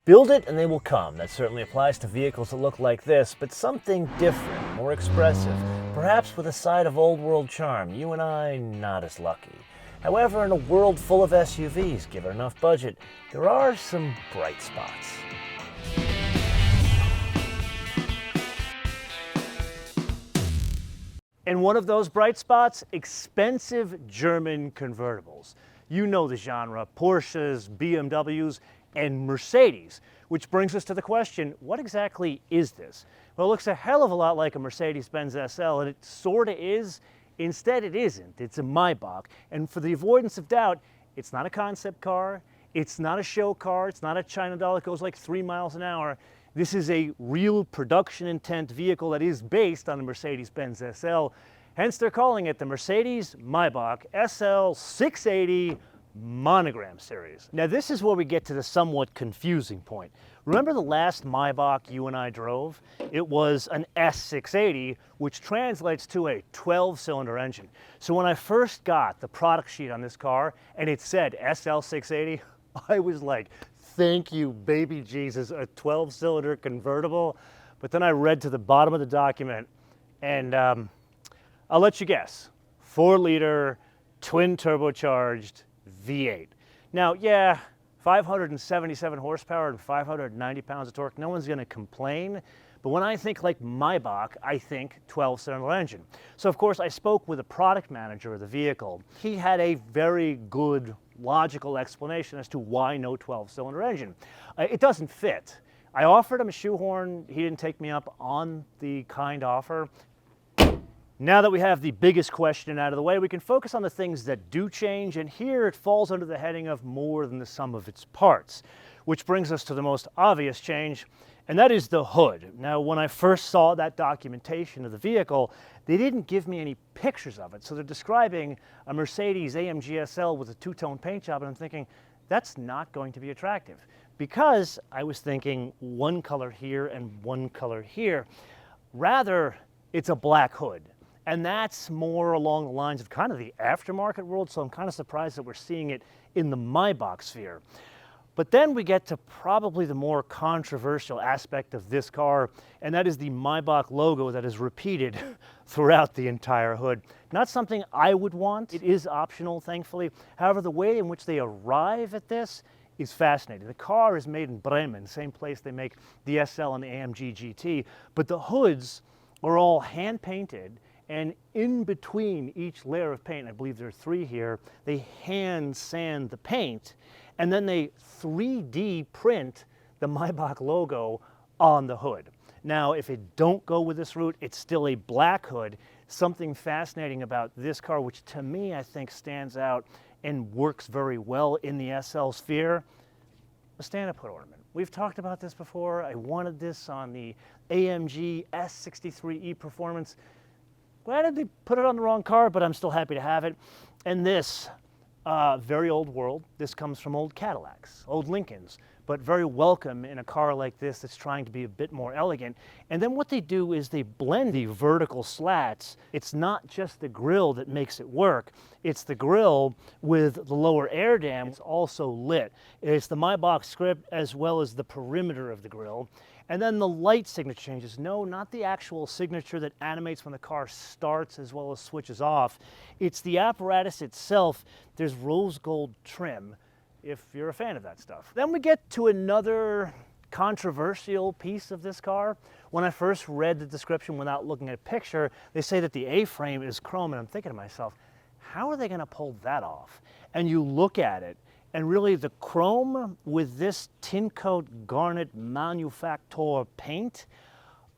Build it and they will come. That certainly applies to vehicles that look like this, but something different, more expressive, perhaps with a side of old world charm. You and I, not as lucky. However, in a world full of SUVs, given enough budget, there are some bright spots. And one of those bright spots, expensive German convertibles. You know the genre, Porsches, BMWs, and Mercedes, which brings us to the question, what exactly is this? Well, it looks a hell of a lot like a Mercedes-Benz SL, and it sort of is. Instead, it isn't. It's a Maybach, and for the avoidance of doubt, it's not a concept car, it's not a show car, it's not a China doll that goes like 3 miles an hour. This is a real production intent vehicle that is based on the Mercedes-Benz SL, hence they're calling it the Mercedes-Maybach SL 680 Monogram Series. Now this is where we get to the somewhat confusing point. Remember the last Maybach you and I drove? It was an S680, which translates to a 12-cylinder engine. So when I first got the product sheet on this car and it said SL680, I was like, thank you, baby Jesus, a 12-cylinder convertible. But then I read to the bottom of the document and I'll let you guess, 4-liter, twin turbocharged V8. Now, yeah, 577 horsepower and 590 pounds of torque, no one's gonna complain, but when I think like Maybach, I think 12-cylinder engine. So of course I spoke with the product manager of the vehicle. He had a very good logical explanation as to why no 12-cylinder engine. It doesn't fit. I offered him a shoehorn, he didn't take me up on the kind offer. Now that we have the biggest question out of the way, we can focus on the things that do change, and here it falls under the heading of more than the sum of its parts, which brings us to the most obvious change, and that is the hood. Now, when I first saw that documentation of the vehicle, they didn't give me any pictures of it, so they're describing a Mercedes AMG SL with a two-tone paint job, and I'm thinking, that's not going to be attractive, because I was thinking one color here and one color here. Rather, it's a black hood. And that's more along the lines of kind of the aftermarket world, so I'm kind of surprised that we're seeing it in the Maybach sphere. But then we get to probably the more controversial aspect of this car, and that is the Maybach logo that is repeated throughout the entire hood. Not something I would want. It is optional, thankfully. However, the way in which they arrive at this is fascinating. The car is made in Bremen, same place they make the SL and the AMG GT, but the hoods are all hand-painted, and in between each layer of paint, I believe there are 3 here, they hand sand the paint, and then they 3D print the Maybach logo on the hood. Now, if it don't go with this route, it's still a black hood. Something fascinating about this car, which to me I think stands out and works very well in the SL sphere, a stand-up hood ornament. We've talked about this before. I wanted this on the AMG S63E Performance. Glad they put it on the wrong car, but I'm still happy to have it. And this, very old world. This comes from old Cadillacs, old Lincolns, but very welcome in a car like this that's trying to be a bit more elegant. And then what they do is they blend the vertical slats. It's not just the grille that makes it work. It's the grille with the lower air dam. It's also lit. It's the Maybach script as well as the perimeter of the grille. And then the light signature changes. No, not the actual signature that animates when the car starts as well as switches off. It's the apparatus itself. There's rose gold trim, if you're a fan of that stuff. Then we get to another controversial piece of this car. When I first read the description without looking at a picture, they say that the A-frame is chrome, and I'm thinking to myself, how are they gonna pull that off? And you look at it, and really the chrome with this tin coat garnet manufacture paint,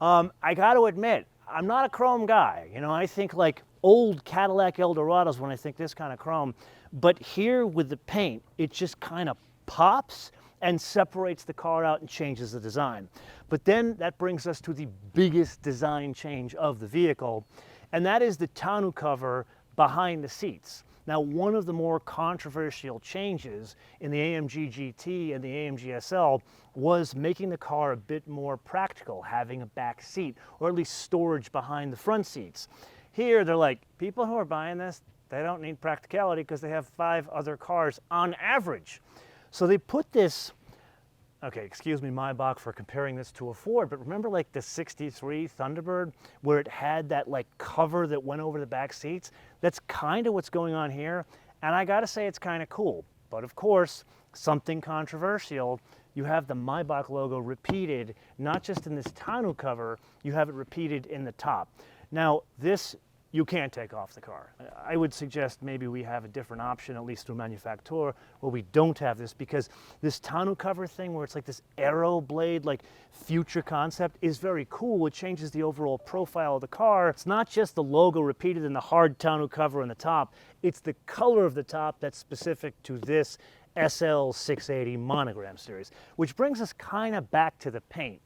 I got to admit, I'm not a chrome guy. You know, I think like old Cadillac Eldorados when I think this kind of chrome. But here with the paint, it just kind of pops and separates the car out and changes the design. But then that brings us to the biggest design change of the vehicle, and that is the tonneau cover behind the seats. Now, one of the more controversial changes in the AMG GT and the AMG SL was making the car a bit more practical, having a back seat, or at least storage behind the front seats. Here, they're like, people who are buying this, they don't need practicality because they have 5 other cars on average. So they put this Okay, excuse me, Maybach, for comparing this to a Ford, but remember like the 63 Thunderbird where it had that like cover that went over the back seats? That's kind of what's going on here, and I gotta say it's kind of cool. But of course, something controversial, you have the Maybach logo repeated, not just in this tonneau cover, you have it repeated in the top. Now, this you can't take off the car. I would suggest maybe we have a different option, at least through manufacturer, where we don't have this, because this tonneau cover thing where it's like this arrow blade, like future concept, is very cool. It changes the overall profile of the car. It's not just the logo repeated in the hard tonneau cover on the top, it's the color of the top that's specific to this SL 680 Monogram Series, which brings us kind of back to the paint.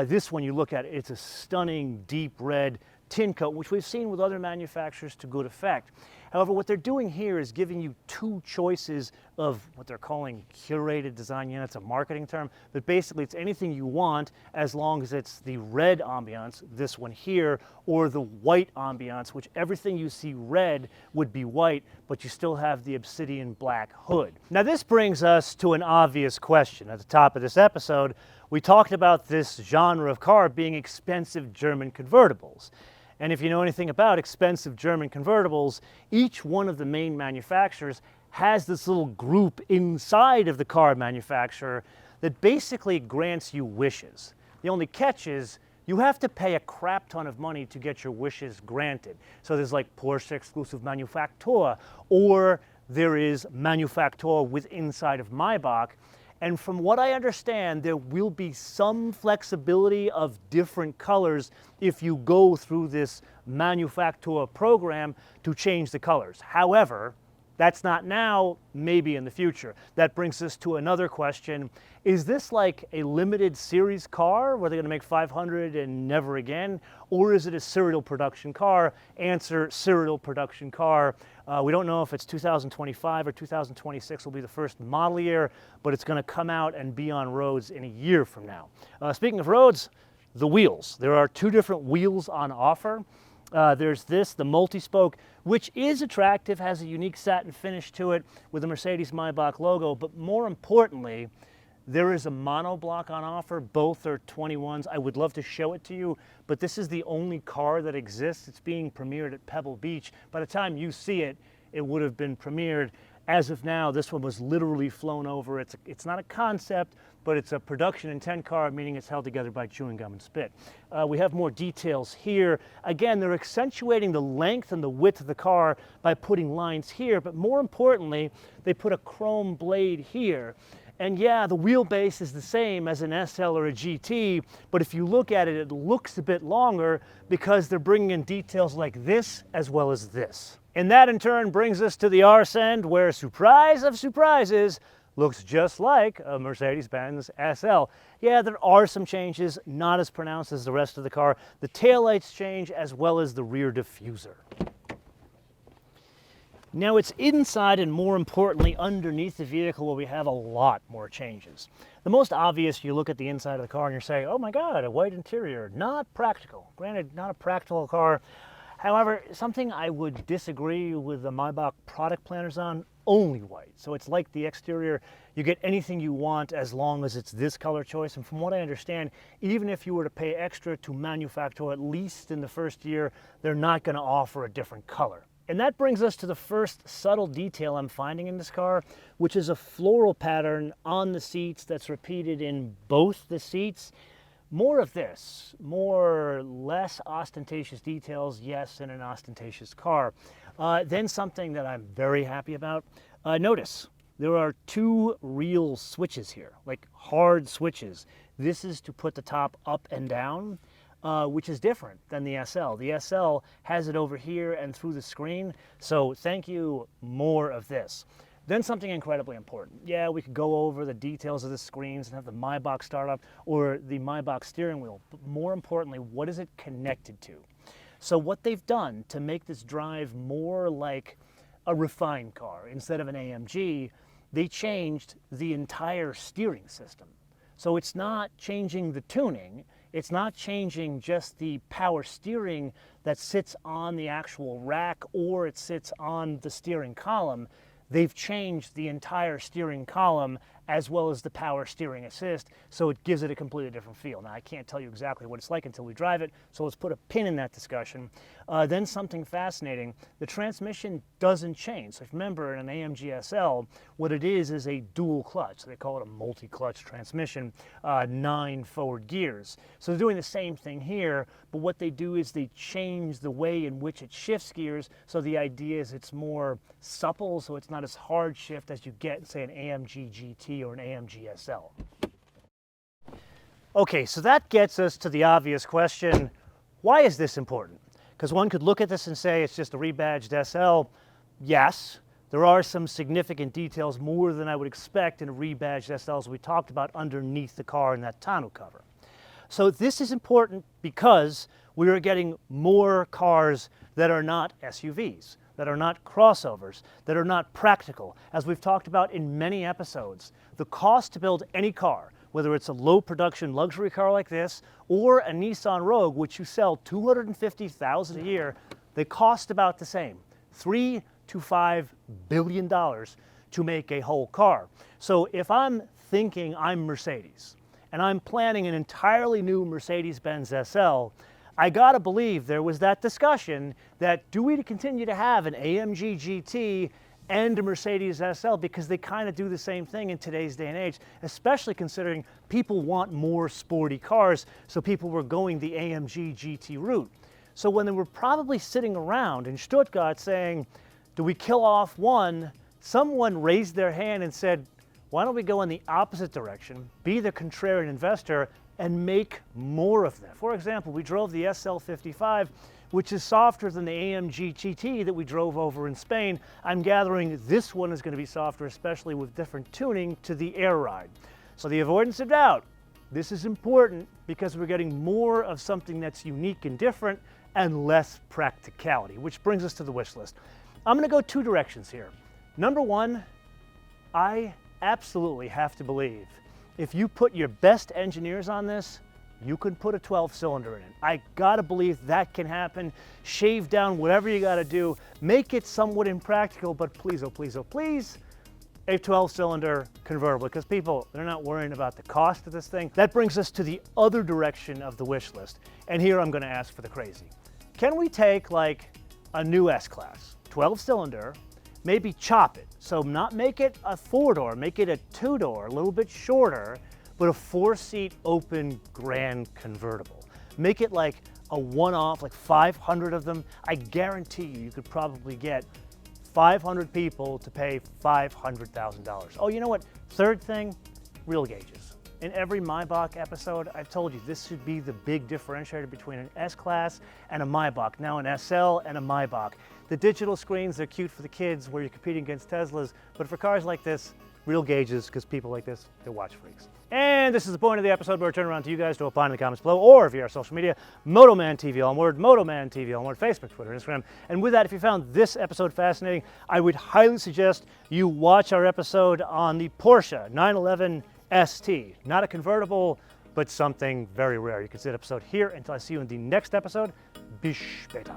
This one, you look at it, it's a stunning deep red tin coat, which we've seen with other manufacturers to good effect. However, what they're doing here is giving you two choices of what they're calling curated design units, a marketing term, but basically it's anything you want as long as it's the red ambiance, this one here, or the white ambiance, which everything you see red would be white, but you still have the obsidian black hood. Now this brings us to an obvious question. At the top of this episode, we talked about this genre of car being expensive German convertibles. And if you know anything about expensive German convertibles, each one of the main manufacturers has this little group inside of the car manufacturer that basically grants you wishes. The only catch is you have to pay a crap ton of money to get your wishes granted. So there's like Porsche exclusive manufacturer, or there is manufacturer with inside of Maybach. And from what I understand, there will be some flexibility of different colors if you go through this manufacturer program to change the colors. However, that's not now, maybe in the future. That brings us to another question. Is this like a limited series car where they're going to make 500 and never again? Or is it a serial production car? Answer, serial production car. We don't know if it's 2025 or 2026 will be the first model year, but it's going to come out and be on roads in a year from now. Speaking of roads, the wheels. There are two different wheels on offer. There's this, the multi-spoke, which is attractive, has a unique satin finish to it with the Mercedes-Maybach logo, but more importantly, there is a monoblock on offer. Both are 21s. I would love to show it to you, but this is the only car that exists. It's being premiered at Pebble Beach. By the time you see it, it would have been premiered. As of now, this one was literally flown over. It's not a concept, but it's a production intent car, meaning it's held together by chewing gum and spit. We have more details here. Again, they're accentuating the length and the width of the car by putting lines here, but more importantly, they put a chrome blade here. And yeah, the wheelbase is the same as an SL or a GT, but if you look at it, it looks a bit longer because they're bringing in details like this as well as this. And that in turn brings us to the arse end, where, surprise of surprises, looks just like a Mercedes-Benz SL. Yeah, there are some changes, not as pronounced as the rest of the car. The taillights change as well as the rear diffuser. Now it's inside and, more importantly, underneath the vehicle where we have a lot more changes. The most obvious, you look at the inside of the car and you say, oh my God, a white interior, not practical. Granted, not a practical car. However, something I would disagree with the Maybach product planners on, only white. So it's like the exterior, you get anything you want as long as it's this color choice. And from what I understand, even if you were to pay extra to manufacture, at least in the first year, they're not going to offer a different color. And that brings us to the first subtle detail I'm finding in this car, which is a floral pattern on the seats that's repeated in both the seats. More of this, less ostentatious details, yes, in an ostentatious car. Then something that I'm very happy about. Notice, there are two real switches here, like hard switches. This is to put the top up and down. Which is different than the SL. The SL has it over here and through the screen, so thank you, more of this. Then something incredibly important. Yeah, we could go over the details of the screens and have the Maybach startup or the Maybach steering wheel, but more importantly, what is it connected to? So what they've done to make this drive more like a refined car instead of an AMG, they changed the entire steering system. So it's not changing the tuning, it's not changing just the power steering that sits on the actual rack or it sits on the steering column. They've changed the entire steering column as well as the power steering assist, so it gives it a completely different feel. Now, I can't tell you exactly what it's like until we drive it, so let's put a pin in that discussion. Then something fascinating, the transmission doesn't change. So if you remember, in an AMG SL, what it is a dual clutch. So they call it a multi-clutch transmission, 9 forward gears. So they're doing the same thing here, but what they do is they change the way in which it shifts gears, so the idea is it's more supple, so it's not as hard shift as you get, say, an AMG GT or an AMG SL. Okay, so that gets us to the obvious question, why is this important? Because one could look at this and say it's just a rebadged SL. Yes, there are some significant details, more than I would expect in a rebadged SL, as we talked about underneath the car in that tonneau cover. So this is important because we are getting more cars that are not SUVs, that are not crossovers, that are not practical. As we've talked about in many episodes, the cost to build any car, whether it's a low production luxury car like this or a Nissan Rogue, which you sell $250,000 a year, they cost about the same, $3 to $5 billion to make a whole car. So if I'm thinking I'm Mercedes and I'm planning an entirely new Mercedes-Benz SL, I gotta believe there was that discussion that do we continue to have an AMG GT and a Mercedes SL, because they kind of do the same thing in today's day and age, especially considering people want more sporty cars, so people were going the AMG GT route. So when they were probably sitting around in Stuttgart saying, do we kill off one, someone raised their hand and said, why don't we go in the opposite direction, be the contrarian investor, and make more of them? For example, we drove the SL55, which is softer than the AMG GT that we drove over in Spain. I'm gathering this one is going to be softer, especially with different tuning to the air ride. So the avoidance of doubt, this is important because we're getting more of something that's unique and different and less practicality, which brings us to the wish list. I'm going to go two directions here. Number one, I absolutely have to believe if you put your best engineers on this, you can put a 12-cylinder in it. I gotta believe that can happen. Shave down whatever you gotta do, make it somewhat impractical, but please, oh please, oh please, a 12-cylinder convertible, because people, they're not worrying about the cost of this thing. That brings us to the other direction of the wish list, and here I'm gonna ask for the crazy. Can we take like a new S-Class, 12-cylinder, maybe chop it, so not make it a 4-door, make it a 2-door, a little bit shorter, but a 4-seat open grand convertible. Make it like a one-off, like 500 of them. I guarantee you could probably get 500 people to pay $500,000. Oh, you know what? Third thing, real gauges. In every Maybach episode, I've told you this should be the big differentiator between an S-Class and a Maybach, now an SL and a Maybach. The digital screens, they're cute for the kids where you're competing against Teslas, but for cars like this, real gauges, because people like this, they're watch freaks. And this is the point of the episode where I turn around to you guys to opine in the comments below, or via our social media, MotoManTV, all one word, MotoManTV, all one word, Facebook, Twitter, Instagram. And with that, if you found this episode fascinating, I would highly suggest you watch our episode on the Porsche 911 ST. Not a convertible, but something very rare. You can see that episode here. Until I see you in the next episode, bis später.